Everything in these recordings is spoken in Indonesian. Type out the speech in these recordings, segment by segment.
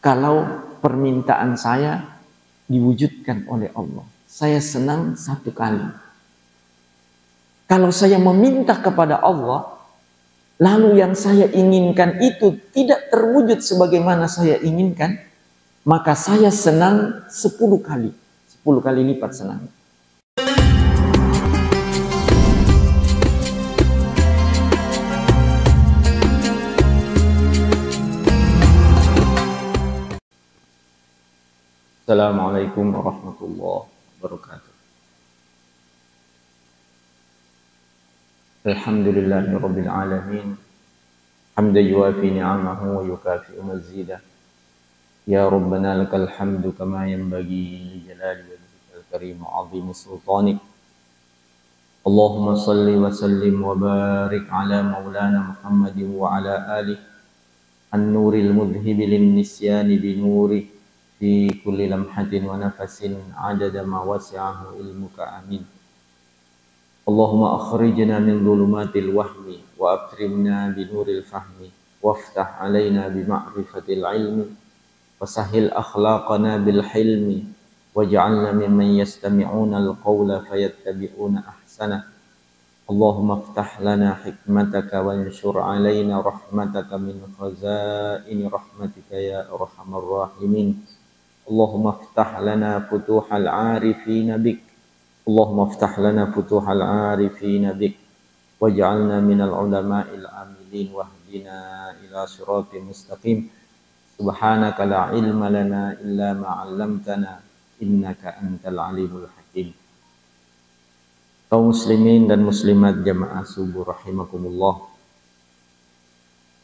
kalau permintaan saya diwujudkan oleh Allah. Saya senang 1 kali. Kalau saya meminta kepada Allah, lalu yang saya inginkan itu tidak terwujud sebagaimana saya inginkan, maka saya senang 10 kali. 10 kali lipat senang. Assalamualaikum warahmatullahi wabarakatuh. Alhamdulillahirabbil alamin. Hamdan yuwafi ni'amahu wa yukafi'u mazidah. Ya Rabbana lakal hamdu kama yanbaghi li jalali wajhikal karim wa 'azimi sultanik. Allahumma shalli wa sallim wa barik ala maulana Muhammadin wa ala alihi an-nuril mudhibi lin nisyani bi nuri fi kulli lamhatin wa nafasin adada ma wasi'ahu ilmuka amin. Allahumma akhrijna min dhulumatil wahmi wa akrimna bi nuril fahmi waftah alaina bi ma'rifatil ilmi wa sahhil akhlaqana bil hilmi waj'alna mimman yastami'una al qawla fayattabi'una ahsana. Allahumma aftah lana hikmataka wa anshur alaina rahmataka min khazaini rahmatika ya arhamar rahimin. Allahumma aftah lana futuhal arifina bik. Allahumma aftah lana futuhal arifina bik. Waj'alna minal ulama'il amilin wahdina ila siratim mustaqim. Subhanaka la ilma lana illa ma 'allamtana innaka antal alimul hakim. Kaum muslimin dan muslimat jamaah subuh rahimakumullah.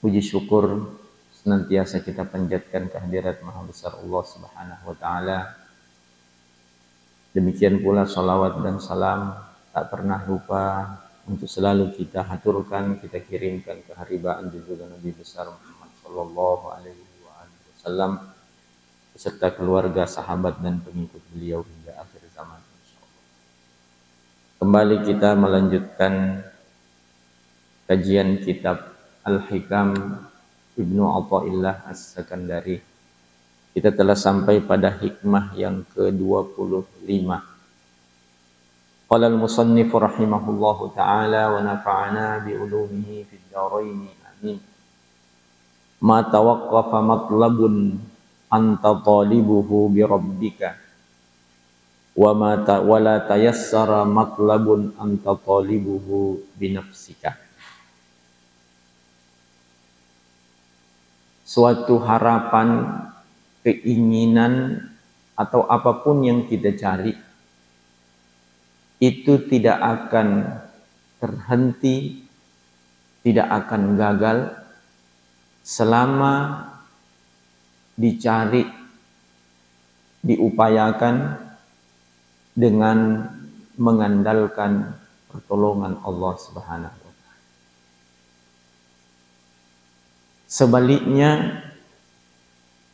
Puji syukur senantiasa kita panjatkan kehadirat Maha Besar Allah Subhanahu wa taala. Demikian pula salawat dan salam tak pernah lupa untuk selalu kita haturkan, kita kirimkan ke haribaan junjungan Nabi besar Muhammad sallallahu alaihi wasallam beserta keluarga, sahabat dan pengikut beliau hingga akhir zaman insyaallah. Kembali kita melanjutkan kajian kitab Al-Hikam Ibnu Athaillah As-Sakandari. Kita telah sampai pada hikmah yang ke-25. Qala al-musannif rahimahullahu ta'ala wa nafa'ana bi ulumihi fid dharain amin. Ma tawaqqafa matlabun anta talibuhu bi rabbika wa la tayassara matlabun anta talibuhu bi nafsika. Suatu harapan, keinginan, atau apapun yang kita cari itu tidak akan terhenti, tidak akan gagal selama dicari, diupayakan dengan mengandalkan pertolongan Allah Subhanahu. Sebaliknya,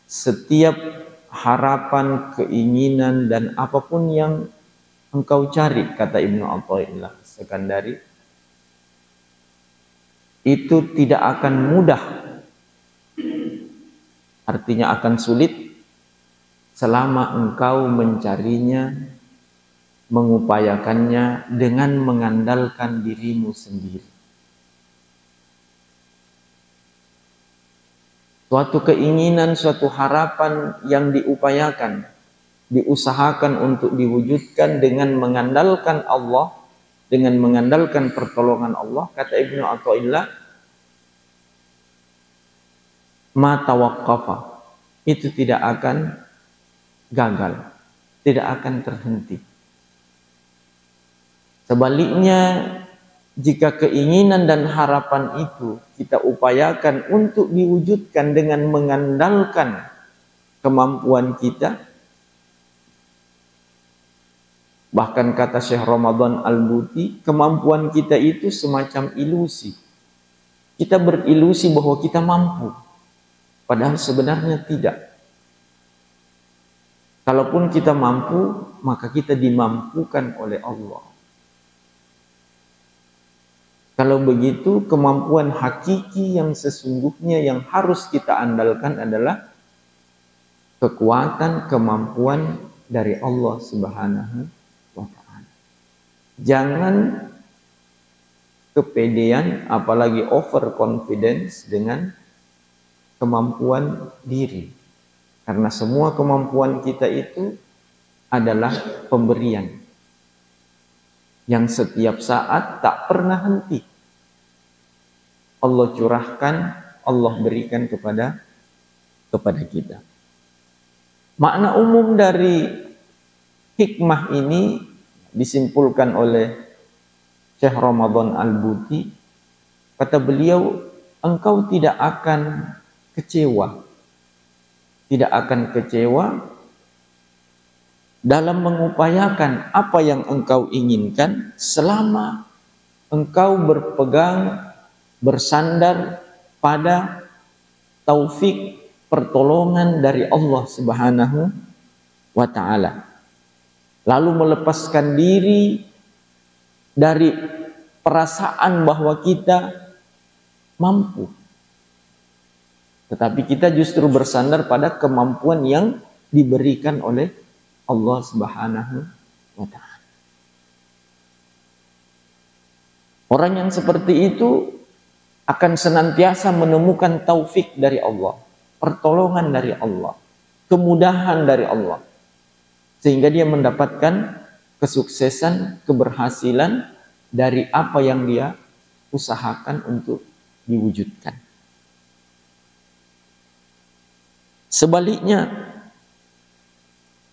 setiap harapan, keinginan, dan apapun yang engkau cari, kata Ibnu Athaillah As-Sakandari, itu tidak akan mudah. Artinya akan sulit selama engkau mencarinya, mengupayakannya dengan mengandalkan dirimu sendiri. Suatu keinginan, suatu harapan yang diupayakan, diusahakan untuk diwujudkan dengan mengandalkan Allah, dengan mengandalkan pertolongan Allah, kata Ibnu Athaillah, ma tawaqqafa, itu tidak akan gagal, tidak akan terhenti. Sebaliknya, jika keinginan dan harapan itu kita upayakan untuk diwujudkan dengan mengandalkan kemampuan kita, bahkan kata Syekh Ramadan Al-Buti, kemampuan kita itu semacam ilusi. Kita berilusi bahwa kita mampu, padahal sebenarnya tidak. Kalaupun kita mampu, maka kita dimampukan oleh Allah. Kalau begitu, kemampuan hakiki yang sesungguhnya yang harus kita andalkan adalah kekuatan, kemampuan dari Allah Subhanahu wa Ta'ala. Jangan kepedean, apalagi overconfidence dengan kemampuan diri. Karena semua kemampuan kita itu adalah pemberian yang setiap saat tak pernah henti. Allah curahkan, Allah berikan kepada kita. Makna umum dari hikmah ini disimpulkan oleh Syekh Ramadan Al-Buti. Kata beliau, engkau tidak akan kecewa. Tidak akan kecewa dalam mengupayakan apa yang engkau inginkan selama engkau berpegang, bersandar pada taufik pertolongan dari Allah Subhanahu wa Ta'ala. Lalu melepaskan diri dari perasaan bahwa kita mampu. Tetapi kita justru bersandar pada kemampuan yang diberikan oleh Allah Subhanahu wa Ta'ala. Orang yang seperti itu akan senantiasa menemukan taufik dari Allah, pertolongan dari Allah, kemudahan dari Allah, sehingga dia mendapatkan kesuksesan, keberhasilan dari apa yang dia usahakan untuk diwujudkan. Sebaliknya,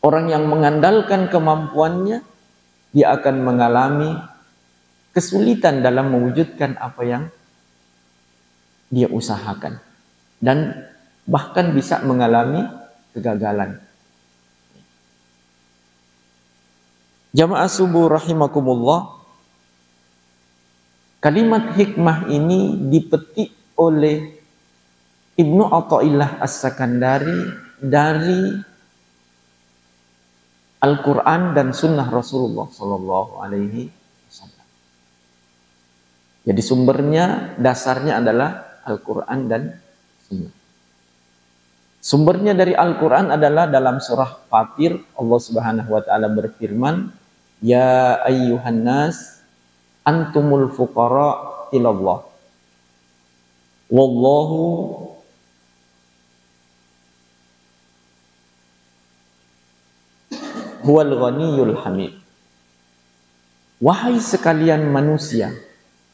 orang yang mengandalkan kemampuannya, dia akan mengalami kesulitan dalam mewujudkan apa yang dia usahakan, dan bahkan bisa mengalami kegagalan. Jamaah subuh rahimakumullah, kalimat hikmah ini dipetik oleh Ibnu Athaillah As-Sakandari dari Al-Quran dan Sunnah Rasulullah Sallallahu Alaihi Wasallam. Jadi sumbernya, dasarnya adalah Al-Quran dan Sunnah. Sumbernya dari Al-Quran adalah dalam surah Fatir. Allah Subhanahu wa Ta'ala berfirman, Ya ayyuhan nas antumul fuqara ilallah wallahu huwal ghaniyul hamid. Wahai sekalian manusia,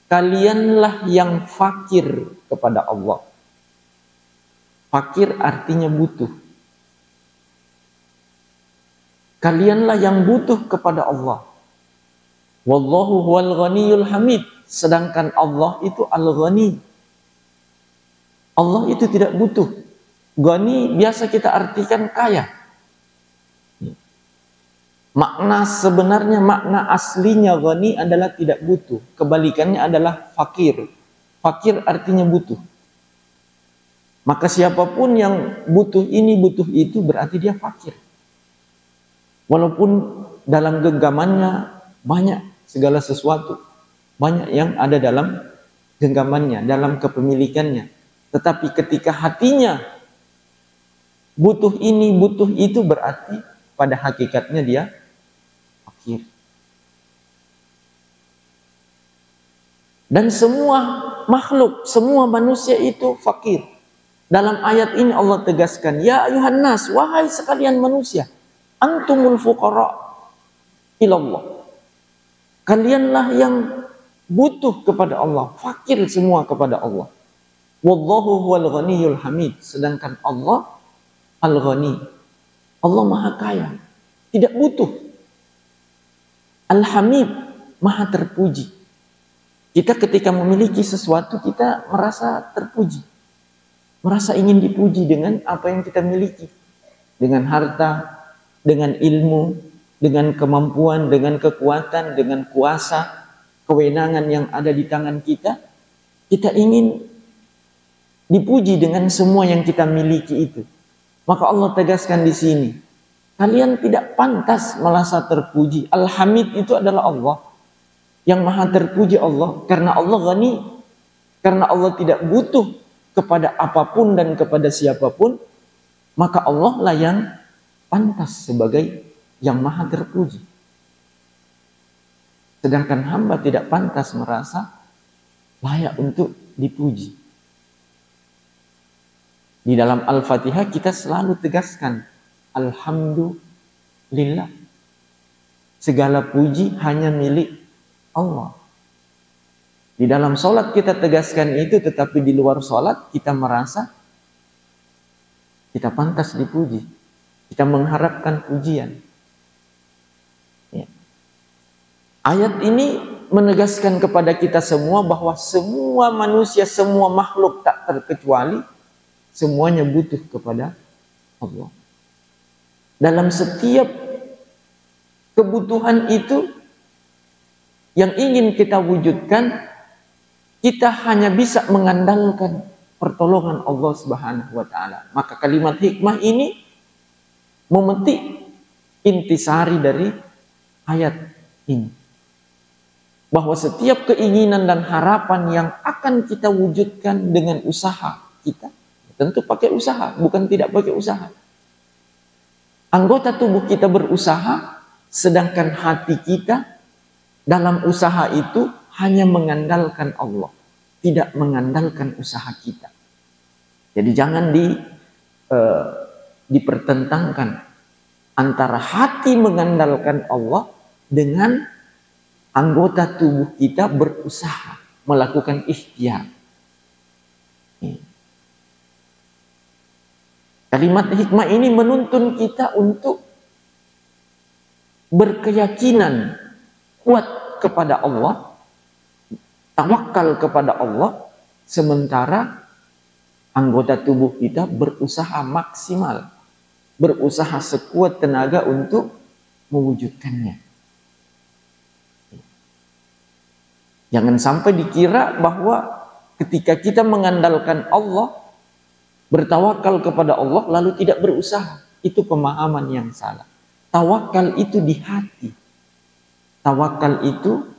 kalianlah yang fakir kepada Allah. Fakir artinya butuh. Kalianlah yang butuh kepada Allah. Wallahu huwal ghaniyul hamid. Sedangkan Allah itu al-ghani. Allah itu tidak butuh. Ghani biasa kita artikan kaya. Makna sebenarnya, makna aslinya ghani adalah tidak butuh. Kebalikannya adalah fakir. Fakir artinya butuh. Maka siapapun yang butuh ini, butuh itu, berarti dia fakir. Walaupun dalam genggamannya banyak segala sesuatu. Banyak yang ada dalam genggamannya, dalam kepemilikannya. Tetapi ketika hatinya butuh ini, butuh itu, berarti pada hakikatnya dia fakir. Dan semua makhluk, semua manusia itu fakir. Dalam ayat ini Allah tegaskan, Ya ayuhan nas, wahai sekalian manusia, antumul fuqara ilallah. Kalianlah yang butuh kepada Allah, fakir semua kepada Allah. Wallahu huwal ghaniyul hamid. Sedangkan Allah al-ghani. Allah maha kaya, tidak butuh. Al-hamid, maha terpuji. Kita ketika memiliki sesuatu, kita merasa terpuji. Merasa ingin dipuji dengan apa yang kita miliki. Dengan harta, dengan ilmu, dengan kemampuan, dengan kekuatan, dengan kuasa, kewenangan yang ada di tangan kita. Kita ingin dipuji dengan semua yang kita miliki itu. Maka Allah tegaskan di sini, kalian tidak pantas merasa terpuji. Al-Hamid itu adalah Allah. Yang maha terpuji Allah. Karena Allah ghani. Karena Allah tidak butuh kepada apapun dan kepada siapapun. maka Allah lah yang pantas sebagai yang maha terpuji. Sedangkan hamba tidak pantas merasa layak untuk dipuji. Di dalam Al-Fatihah kita selalu tegaskan, Alhamdulillah. Segala puji hanya milik Allah. Di dalam sholat kita tegaskan itu, tetapi di luar sholat kita merasa kita pantas dipuji. Kita mengharapkan pujian. Ya. Ayat ini menegaskan kepada kita semua bahwa semua manusia, semua makhluk tak terkecuali, semuanya butuh kepada Allah. Dalam setiap kebutuhan itu yang ingin kita wujudkan, kita hanya bisa mengandalkan pertolongan Allah Subhanahu wa taala. Maka kalimat hikmah ini memetik intisari dari ayat ini. Bahwa setiap keinginan dan harapan yang akan kita wujudkan dengan usaha kita, tentu pakai usaha, bukan tidak pakai usaha. Anggota tubuh kita berusaha, sedangkan hati kita dalam usaha itu hanya mengandalkan Allah, tidak mengandalkan usaha kita. Jadi jangan dipertentangkan antara hati mengandalkan Allah dengan anggota tubuh kita berusaha melakukan ikhtiar. Kalimat hikmah ini menuntun kita untuk berkeyakinan kuat kepada Allah, tawakal kepada Allah, sementara anggota tubuh kita berusaha maksimal, berusaha sekuat tenaga untuk mewujudkannya. Jangan sampai dikira bahwa ketika kita mengandalkan Allah, bertawakal kepada Allah lalu tidak berusaha. Itu pemahaman yang salah. Tawakal itu di hati. Tawakal itu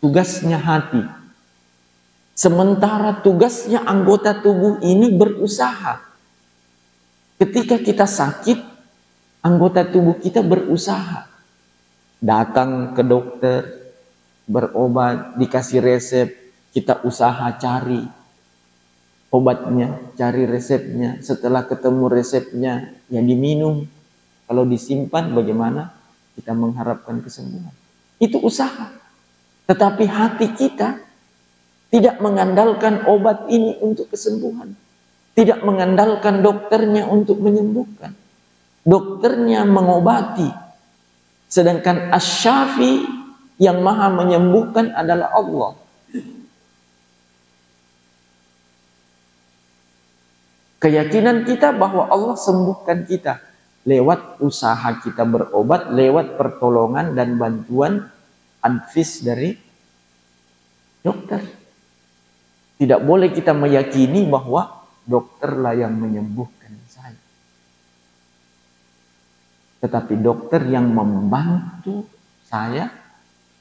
tugasnya hati. Sementara tugasnya anggota tubuh ini berusaha. Ketika kita sakit, anggota tubuh kita berusaha. Datang ke dokter, berobat, dikasih resep, kita usaha cari obatnya, cari resepnya. Setelah ketemu resepnya, ya diminum. Kalau disimpan, bagaimana kita mengharapkan kesembuhan? Itu usaha. Tetapi hati kita tidak mengandalkan obat ini untuk kesembuhan. Tidak mengandalkan dokternya untuk menyembuhkan. Dokternya mengobati. Sedangkan Asy-Syafi yang maha menyembuhkan adalah Allah. Keyakinan kita bahwa Allah sembuhkan kita lewat usaha kita berobat, lewat pertolongan dan bantuan advis dari dokter. Tidak boleh kita meyakini bahwa dokterlah yang menyembuhkan saya. Tetapi dokter yang membantu saya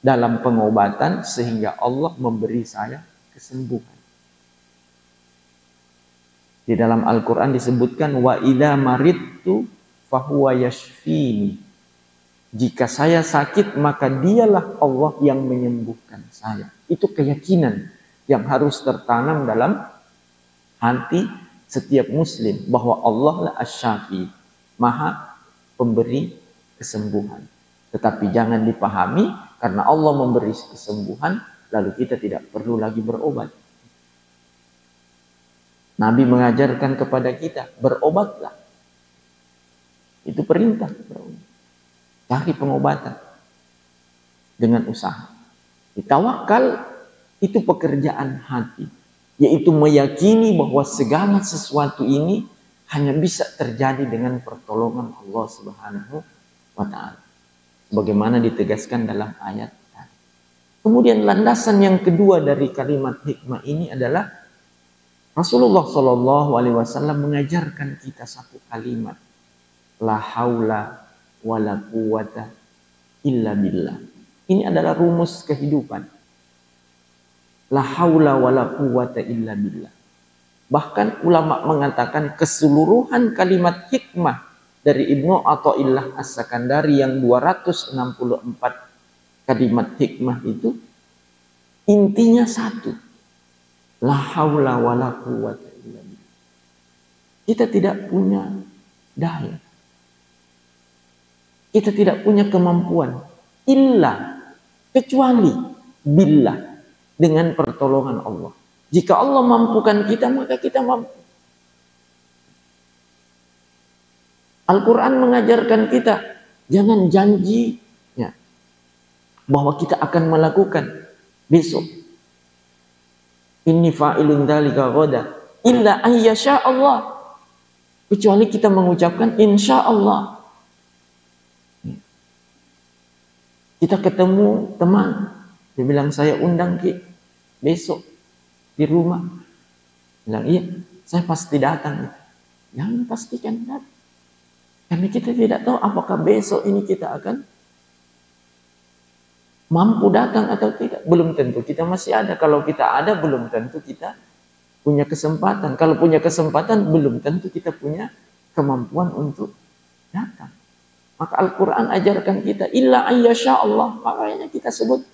dalam pengobatan sehingga Allah memberi saya kesembuhan. Di dalam Al-Quran disebutkan wa idza maridtu fahuwa yashfini. Jika saya sakit maka dialah Allah yang menyembuhkan saya. Itu keyakinan yang harus tertanam dalam hati setiap muslim bahwa Allah lah Asy-Syafi, maha pemberi kesembuhan. Tetapi jangan dipahami karena Allah memberi kesembuhan lalu kita tidak perlu lagi berobat. Nabi mengajarkan kepada kita, berobatlah. Itu perintah. Cari pengobatan dengan usaha. Tawakal itu pekerjaan hati. Yaitu meyakini bahwa segala sesuatu ini hanya bisa terjadi dengan pertolongan Allah Subhanahu wa ta'ala. Sebagaimana ditegaskan dalam ayat tadi. Kemudian landasan yang kedua dari kalimat hikmah ini adalah Rasulullah Shallallahu Alaihi Wasallam mengajarkan kita satu kalimat, la haula wala quwata illa billah. Ini adalah rumus kehidupan. La haula wala quwata illa billah. Bahkan ulama mengatakan keseluruhan kalimat hikmah dari Ibnu Athaillah As-Sakandari yang 264 kalimat hikmah itu intinya satu. La haula wala quwwata illa billah. Kita tidak punya daya. Kita tidak punya kemampuan illa kecuali billah, dengan pertolongan Allah. Jika Allah mampukan kita, maka kita mampu. Al-Quran mengajarkan kita jangan janji ya, bahwa kita akan melakukan besok. Inni fa'ilun dzalika ghadan illa an yasha Allah. Kecuali kita mengucapkan insya Allah. Kita ketemu teman, dia bilang saya undang Ki besok di rumah. Bilang iya, saya pasti datang. Jangan pastikan datang. Karena kita tidak tahu apakah besok ini kita akan mampu datang atau tidak. Belum tentu kita masih ada. Kalau kita ada, belum tentu kita punya kesempatan. Kalau punya kesempatan, belum tentu kita punya kemampuan untuk datang. Maka Al-Quran ajarkan kita illa ayyasha Allah. Makanya kita sebut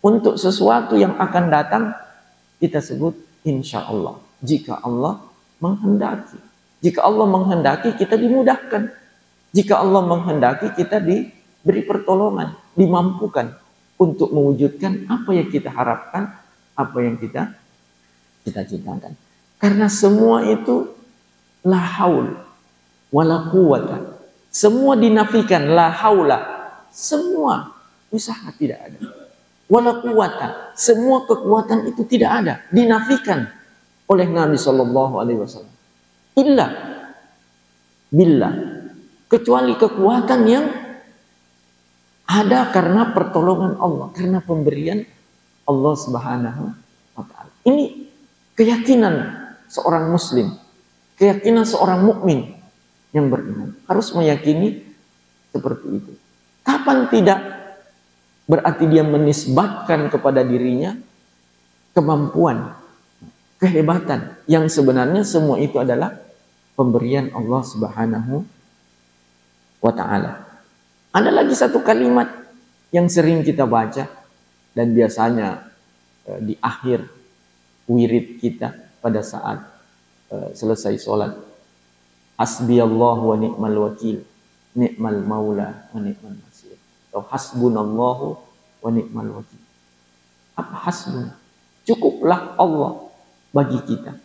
untuk sesuatu yang akan datang, kita sebut insya Allah. Jika Allah menghendaki. Jika Allah menghendaki, kita dimudahkan. Jika Allah menghendaki, kita diberi pertolongan, dimampukan untuk mewujudkan apa yang kita harapkan, apa yang kita cita-citakan. Karena semua itu la haul wala quwwata. Semua dinafikan, la haula. Semua usaha tidak ada. Wala quwwata. Semua kekuatan itu tidak ada. Dinafikan oleh Nabi SAW. Illa billah. Kecuali kekuatan yang ada karena pertolongan Allah. Karena pemberian Allah Subhanahu wa ta'ala. Ini keyakinan seorang muslim. Keyakinan seorang mukmin yang beriman harus meyakini seperti itu. Kapan tidak, berarti dia menisbatkan kepada dirinya kemampuan, kehebatan yang sebenarnya semua itu adalah pemberian Allah Subhanahu wa ta'ala. Ada lagi satu kalimat yang sering kita baca dan biasanya di akhir wirid kita pada saat selesai sholat. Hasbiyallahu wa ni'mal wakil, ni'mal maula wa ni'mal nasir. Atau hasbunallahu wa ni'mal wakil. Apa hasbun? Cukuplah Allah bagi kita.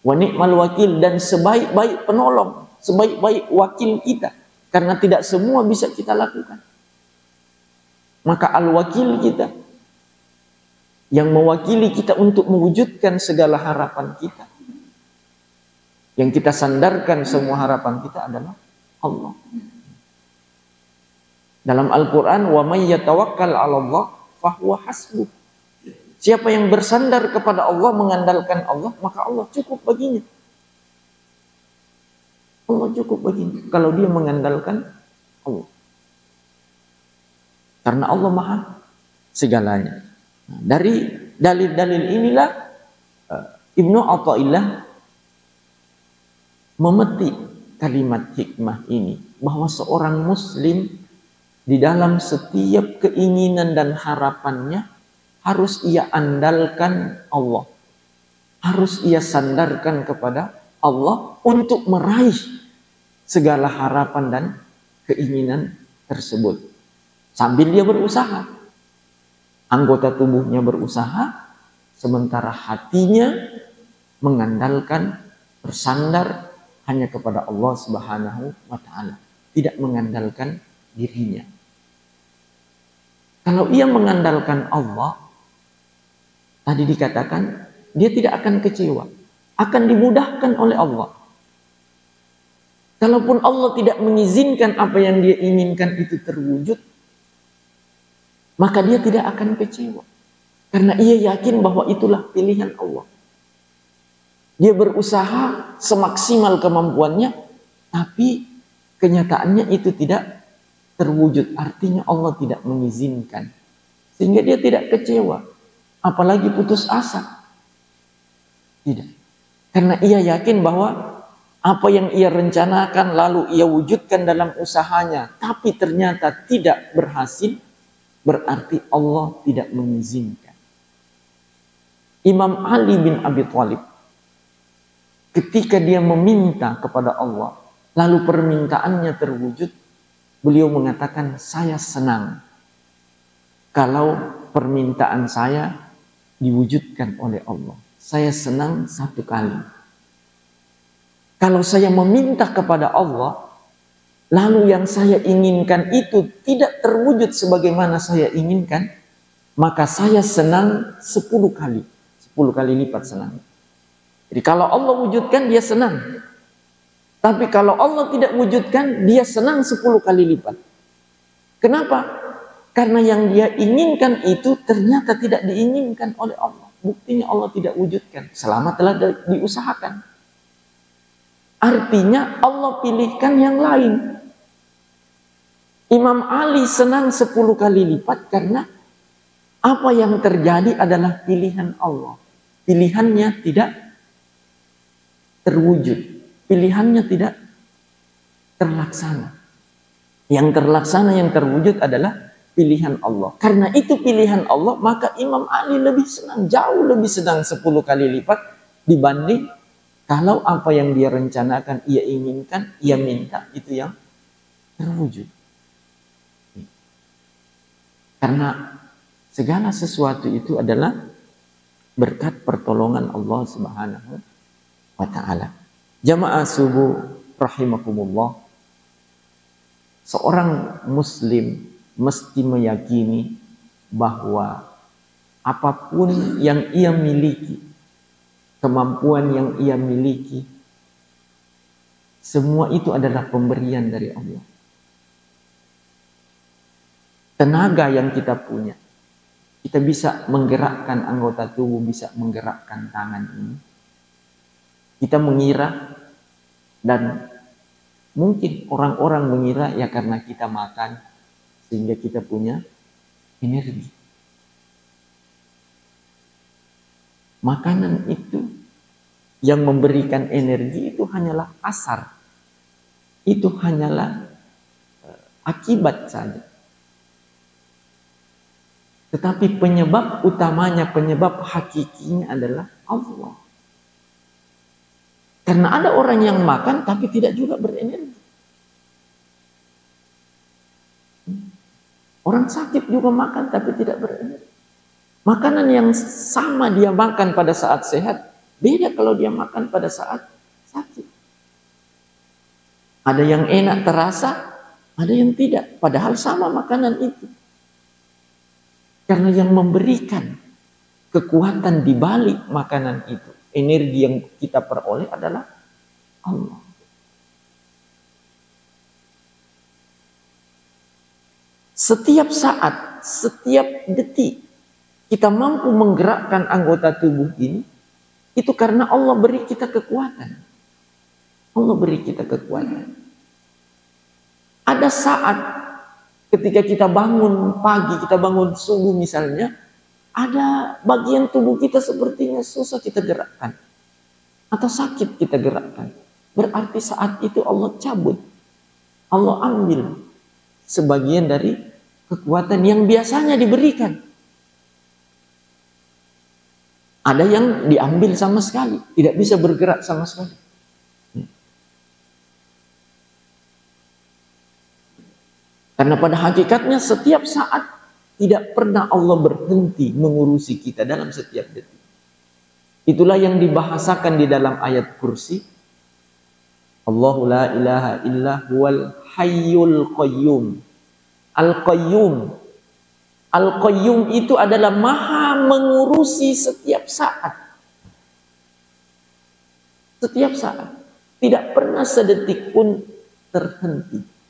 Wa ni'mal wakil, dan sebaik-baik penolong, sebaik-baik wakil kita. Karena tidak semua bisa kita lakukan. Maka al-wakil kita yang mewakili kita untuk mewujudkan segala harapan kita. Yang kita sandarkan semua harapan kita adalah Allah. Dalam Al-Quran, wa may yatawakkal 'ala Allah fahuwa hasbuh. Siapa yang bersandar kepada Allah, mengandalkan Allah, maka Allah cukup baginya. Allah cukup baginya kalau dia mengandalkan Allah. Karena Allah Maha segalanya. Dari dalil-dalil inilah Ibnu Athaillah memetik kalimat hikmah ini, bahwa seorang muslim di dalam setiap keinginan dan harapannya harus ia andalkan Allah, harus ia sandarkan kepada Allah untuk meraih segala harapan dan keinginan tersebut. Sambil dia berusaha, anggota tubuhnya berusaha, sementara hatinya mengandalkan, bersandar hanya kepada Allah Subhanahu wa ta'ala, tidak mengandalkan dirinya. Kalau ia mengandalkan Allah, tadi dikatakan dia tidak akan kecewa, akan dimudahkan oleh Allah. Kalaupun Allah tidak mengizinkan apa yang dia inginkan itu terwujud, maka dia tidak akan kecewa, karena ia yakin bahwa itulah pilihan Allah. Dia berusaha semaksimal kemampuannya, tapi kenyataannya itu tidak terwujud. Artinya Allah tidak mengizinkan. Sehingga dia tidak kecewa, apalagi putus asa. Tidak. Karena ia yakin bahwa apa yang ia rencanakan lalu ia wujudkan dalam usahanya, tapi ternyata tidak berhasil, berarti Allah tidak mengizinkan. Imam Ali bin Abi Thalib, ketika dia meminta kepada Allah, lalu permintaannya terwujud, beliau mengatakan, saya senang kalau permintaan saya diwujudkan oleh Allah. Saya senang satu kali. Kalau saya meminta kepada Allah, lalu yang saya inginkan itu tidak terwujud sebagaimana saya inginkan, maka saya senang 10 kali. 10 kali lipat senang. Jadi kalau Allah wujudkan, dia senang. Tapi kalau Allah tidak wujudkan, dia senang 10 kali lipat. Kenapa? Karena yang dia inginkan itu ternyata tidak diinginkan oleh Allah. Buktinya Allah tidak wujudkan selama telah diusahakan. Artinya Allah pilihkan yang lain. Imam Ali senang 10 kali lipat karena apa yang terjadi adalah pilihan Allah. Pilihannya tidak terwujud. Pilihannya tidak terlaksana. Yang terlaksana, yang terwujud adalah pilihan Allah. Karena itu pilihan Allah, maka Imam Ali lebih senang, jauh lebih senang 10 kali lipat dibanding kalau apa yang dia rencanakan, ia inginkan, ia minta, itu yang terwujud. Karena segala sesuatu itu adalah berkat pertolongan Allah Subhanahu wa ta'ala. Jamaah subuh rahimakumullah, seorang muslim mesti meyakini bahwa apapun yang ia miliki, kemampuan yang ia miliki, semua itu adalah pemberian dari Allah. Tenaga yang kita punya, kita bisa menggerakkan anggota tubuh, bisa menggerakkan tangan ini. Kita mengira, dan mungkin orang-orang mengira ya karena kita makan sehingga kita punya energi. Makanan itu yang memberikan energi itu hanyalah asar. Itu hanyalah akibat saja. Tetapi penyebab utamanya, penyebab hakikinya adalah Allah. Karena ada orang yang makan tapi tidak juga berenergi. Orang sakit juga makan tapi tidak berenergi. Makanan yang sama dia makan pada saat sehat, beda kalau dia makan pada saat sakit. Ada yang enak terasa, ada yang tidak. Padahal sama makanan itu. Karena yang memberikan kekuatan di balik makanan itu, energi yang kita peroleh adalah Allah. Setiap saat, setiap detik, kita mampu menggerakkan anggota tubuh ini, itu karena Allah beri kita kekuatan. Allah beri kita kekuatan. Ada saat ketika kita bangun pagi, kita bangun subuh misalnya, ada bagian tubuh kita sepertinya susah kita gerakkan. Atau sakit kita gerakkan. Berarti saat itu Allah cabut. Allah ambil sebagian dari kekuatan yang biasanya diberikan. Ada yang diambil sama sekali. Tidak bisa bergerak sama sekali. Karena pada hakikatnya setiap saat tidak pernah Allah berhenti mengurusi kita dalam setiap detik. Itulah yang dibahasakan di dalam ayat kursi. Allahu la ilaha illa huwal hayyul qayyum. Al-qayyum. Al-qayyum itu adalah maha mengurusi setiap saat. Setiap saat. Tidak pernah sedetik pun terhenti.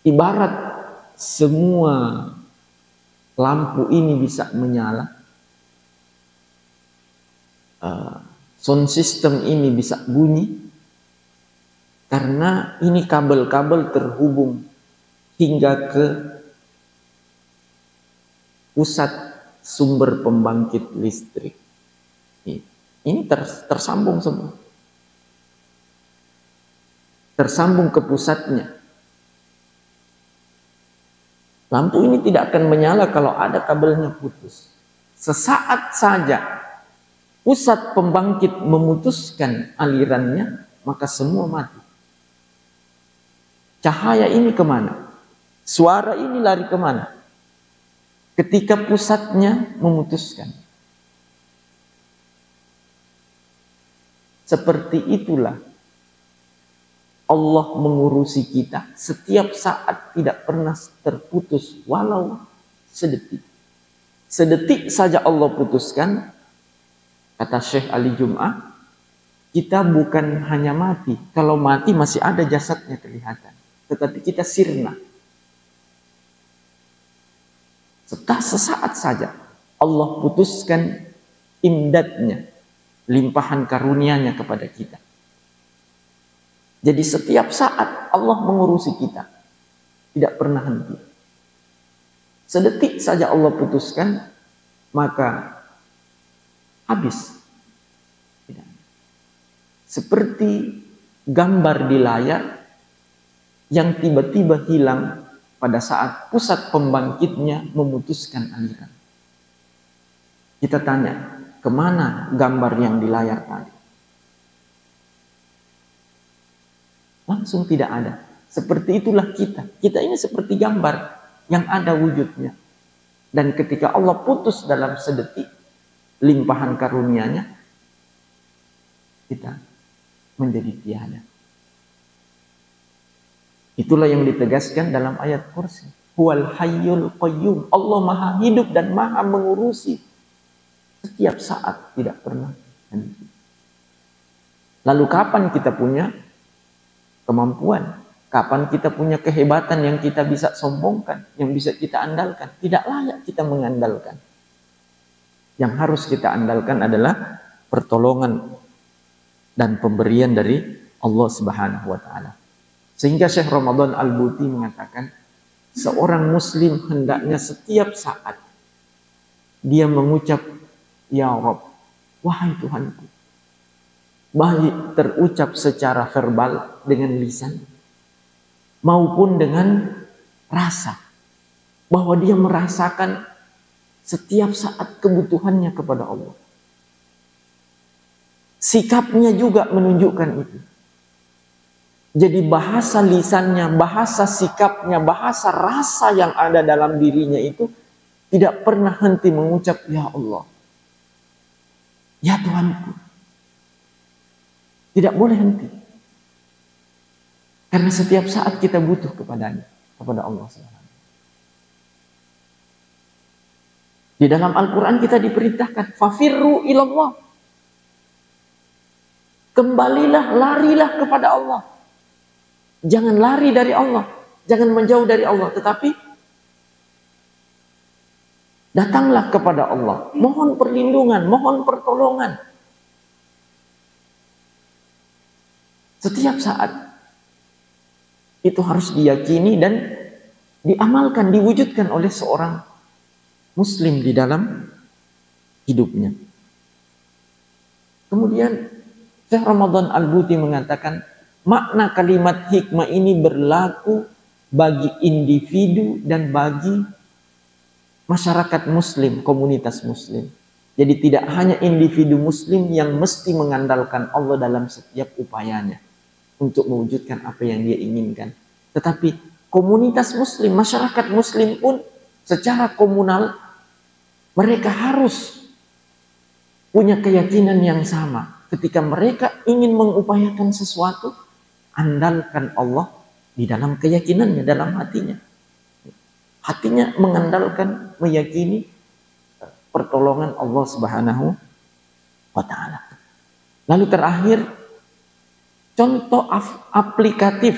Ibarat semua lampu ini bisa menyala, sound system ini bisa bunyi, karena ini kabel-kabel terhubung hingga ke pusat sumber pembangkit listrik. Ini tersambung semua. Tersambung ke pusatnya. Lampu ini tidak akan menyala kalau ada kabelnya putus. Sesaat saja pusat pembangkit memutuskan alirannya, maka semua mati. Cahaya ini kemana? Suara ini lari kemana? Ketika pusatnya memutuskan. Seperti itulah Allah mengurusi kita setiap saat, tidak pernah terputus walau sedetik. Sedetik saja Allah putuskan, kata Syekh Ali Jum'ah, kita bukan hanya mati. Kalau mati masih ada jasadnya kelihatan, tetapi kita sirna. Sesaat saja Allah putuskan imdadnya, limpahan karunia-Nya kepada kita. Jadi setiap saat Allah mengurusi kita, tidak pernah henti. Sedetik saja Allah putuskan, maka habis. Seperti gambar di layar yang tiba-tiba hilang pada saat pusat pembangkitnya memutuskan aliran. Kita tanya, kemana gambar yang di layar tadi? Langsung tidak ada. Seperti itulah kita. Kita ini seperti gambar yang ada wujudnya. Dan ketika Allah putus dalam sedetik limpahan karunia-Nya, kita menjadi tiada. Itulah yang ditegaskan dalam ayat kursi. Huwal hayyul qayyum. Allah maha hidup dan maha mengurusi. Setiap saat, tidak pernah henti. Lalu kapan kita punya kemampuan? Kapan kita punya kehebatan yang kita bisa sombongkan, yang bisa kita andalkan? Tidak layak kita mengandalkan. Yang harus kita andalkan adalah pertolongan dan pemberian dari Allah Subhanahu wa taala. Sehingga Syekh Ramadan Al-Buti mengatakan, seorang muslim hendaknya setiap saat dia mengucap, Ya Rabb, wahai Tuhanku. Baik terucap secara verbal dengan lisan, maupun dengan rasa, bahwa dia merasakan setiap saat kebutuhannya kepada Allah. Sikapnya juga menunjukkan itu. Jadi bahasa lisannya, bahasa sikapnya, bahasa rasa yang ada dalam dirinya itu tidak pernah henti mengucap, Ya Allah, Ya Tuhanku. Tidak boleh henti. Karena setiap saat kita butuh kepadanya, kepada Allah SWT. Di dalam Al-Quran kita diperintahkan, fafirru ilallah. Kembalilah, larilah kepada Allah. Jangan lari dari Allah. Jangan menjauh dari Allah. Tetapi datanglah kepada Allah. Mohon perlindungan, mohon pertolongan. Setiap saat. Itu harus diyakini dan diamalkan, diwujudkan oleh seorang muslim di dalam hidupnya. Kemudian Syekh Ramadan Al-Buti mengatakan, makna kalimat hikmah ini berlaku bagi individu dan bagi masyarakat muslim, komunitas muslim. Jadi tidak hanya individu muslim yang mesti mengandalkan Allah dalam setiap upayanya untuk mewujudkan apa yang dia inginkan. Tetapi komunitas muslim, masyarakat muslim pun secara komunal, mereka harus punya keyakinan yang sama. Ketika mereka ingin mengupayakan sesuatu, andalkan Allah di dalam keyakinannya, dalam hatinya. Hatinya mengandalkan, meyakini pertolongan Allah Subhanahu wa taala. Lalu terakhir, contoh aplikatif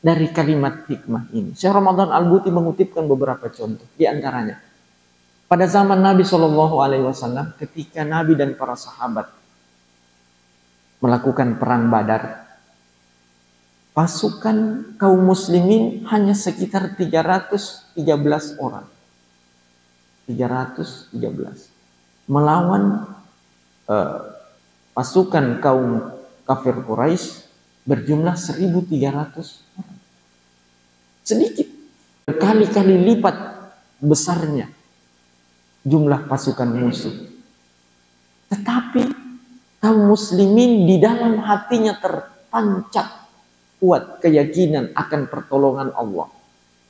dari kalimat hikmah ini. Syekh Ramadan Al-Buti mengutipkan beberapa contoh. Di antaranya, pada zaman Nabi SAW, ketika Nabi dan para sahabat melakukan perang Badar, pasukan kaum muslimin hanya sekitar 313 orang. 313 melawan pasukan kaum kafir Quraisy berjumlah 1.300 orang. Sedikit, berkali-kali lipat besarnya jumlah pasukan musuh. Tetapi kaum muslimin di dalam hatinya tertancap kuat keyakinan akan pertolongan Allah.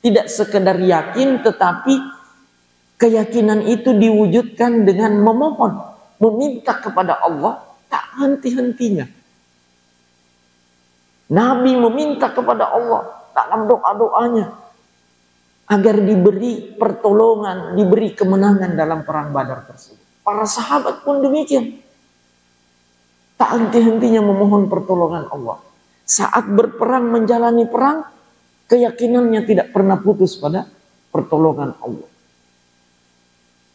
Tidak sekedar yakin, tetapi keyakinan itu diwujudkan dengan memohon, meminta kepada Allah tak henti-hentinya. Nabi meminta kepada Allah dalam doa-doanya agar diberi pertolongan, diberi kemenangan dalam perang Badar tersebut. Para sahabat pun demikian. Tak henti-hentinya memohon pertolongan Allah. Saat berperang, menjalani perang, keyakinannya tidak pernah putus pada pertolongan Allah.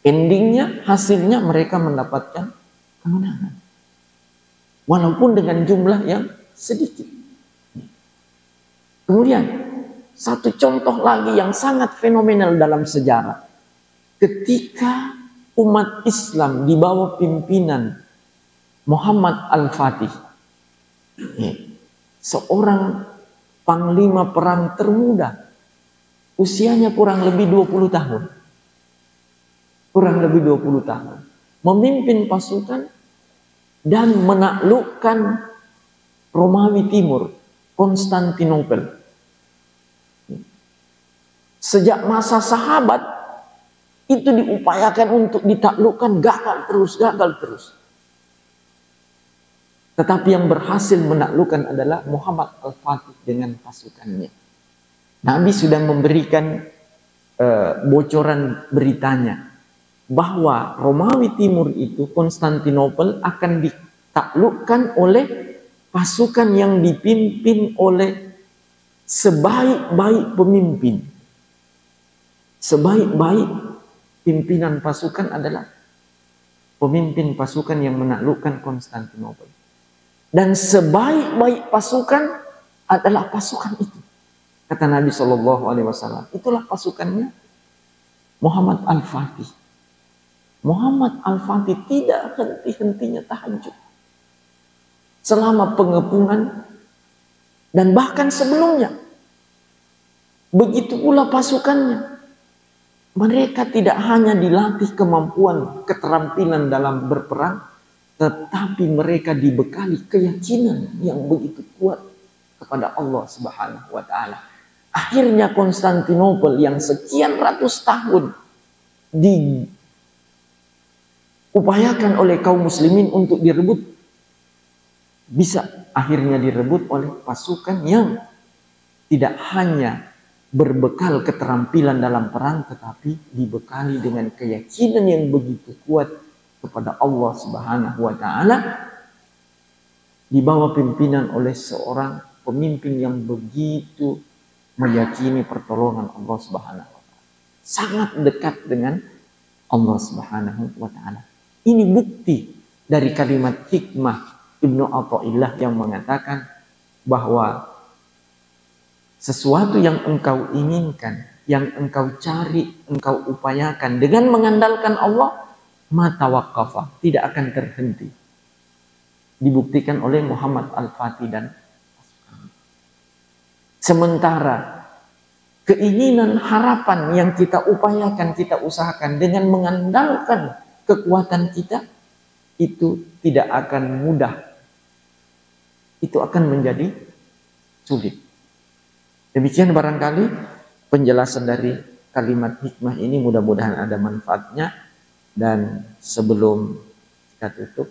Endingnya, hasilnya mereka mendapatkan kemenangan. Walaupun dengan jumlah yang sedikit. Kemudian, satu contoh lagi yang sangat fenomenal dalam sejarah. Ketika umat Islam di bawah pimpinan Muhammad Al-Fatih, seorang panglima perang termuda, usianya kurang lebih 20 tahun. Kurang lebih 20 tahun. Memimpin pasukan dan menaklukkan Romawi Timur, Konstantinopel. Sejak masa sahabat itu diupayakan untuk ditaklukkan, gagal terus. Tetapi yang berhasil menaklukkan adalah Muhammad Al-Fatih dengan pasukannya. Nabi sudah memberikan bocoran beritanya bahwa Romawi Timur itu, Konstantinopel, akan ditaklukkan oleh pasukan yang dipimpin oleh sebaik-baik pemimpin. Sebaik-baik pimpinan pasukan adalah pemimpin pasukan yang menaklukkan Konstantinopel. Dan sebaik-baik pasukan adalah pasukan itu. Kata Nabi SAW, itulah pasukannya Muhammad Al-Fatih. Muhammad Al-Fatih tidak henti-hentinya tahajud selama pengepungan dan bahkan sebelumnya. Begitu pula pasukannya. Mereka tidak hanya dilatih kemampuan, keterampilan dalam berperang, tetapi mereka dibekali keyakinan yang begitu kuat kepada Allah Subhanahu wa Ta'ala. Akhirnya Konstantinopel yang sekian ratus tahun diupayakan oleh kaum muslimin untuk direbut, bisa akhirnya direbut oleh pasukan yang tidak hanya berbekal keterampilan dalam perang, tetapi dibekali dengan keyakinan yang begitu kuat kepada Allah Subhanahu wa Ta'ala, di bawah pimpinan oleh seorang pemimpin yang begitu meyakini pertolongan Allah Subhanahu wa Ta'ala, sangat dekat dengan Allah Subhanahu wa Ta'ala. Ini bukti dari kalimat hikmah Ibnu Athaillah yang mengatakan bahwa sesuatu yang engkau inginkan, yang engkau cari, engkau upayakan dengan mengandalkan Allah, mata waqafa, tidak akan terhenti. Dibuktikan oleh Muhammad Al-Fatih dan pasukan. Sementara keinginan, harapan yang kita upayakan, kita usahakan dengan mengandalkan kekuatan kita, itu tidak akan mudah. Itu akan menjadi sulit. Demikian barangkali penjelasan dari kalimat hikmah ini, mudah-mudahan ada manfaatnya. Dan sebelum kita tutup,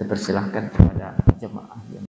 saya persilahkan kepada jemaah yang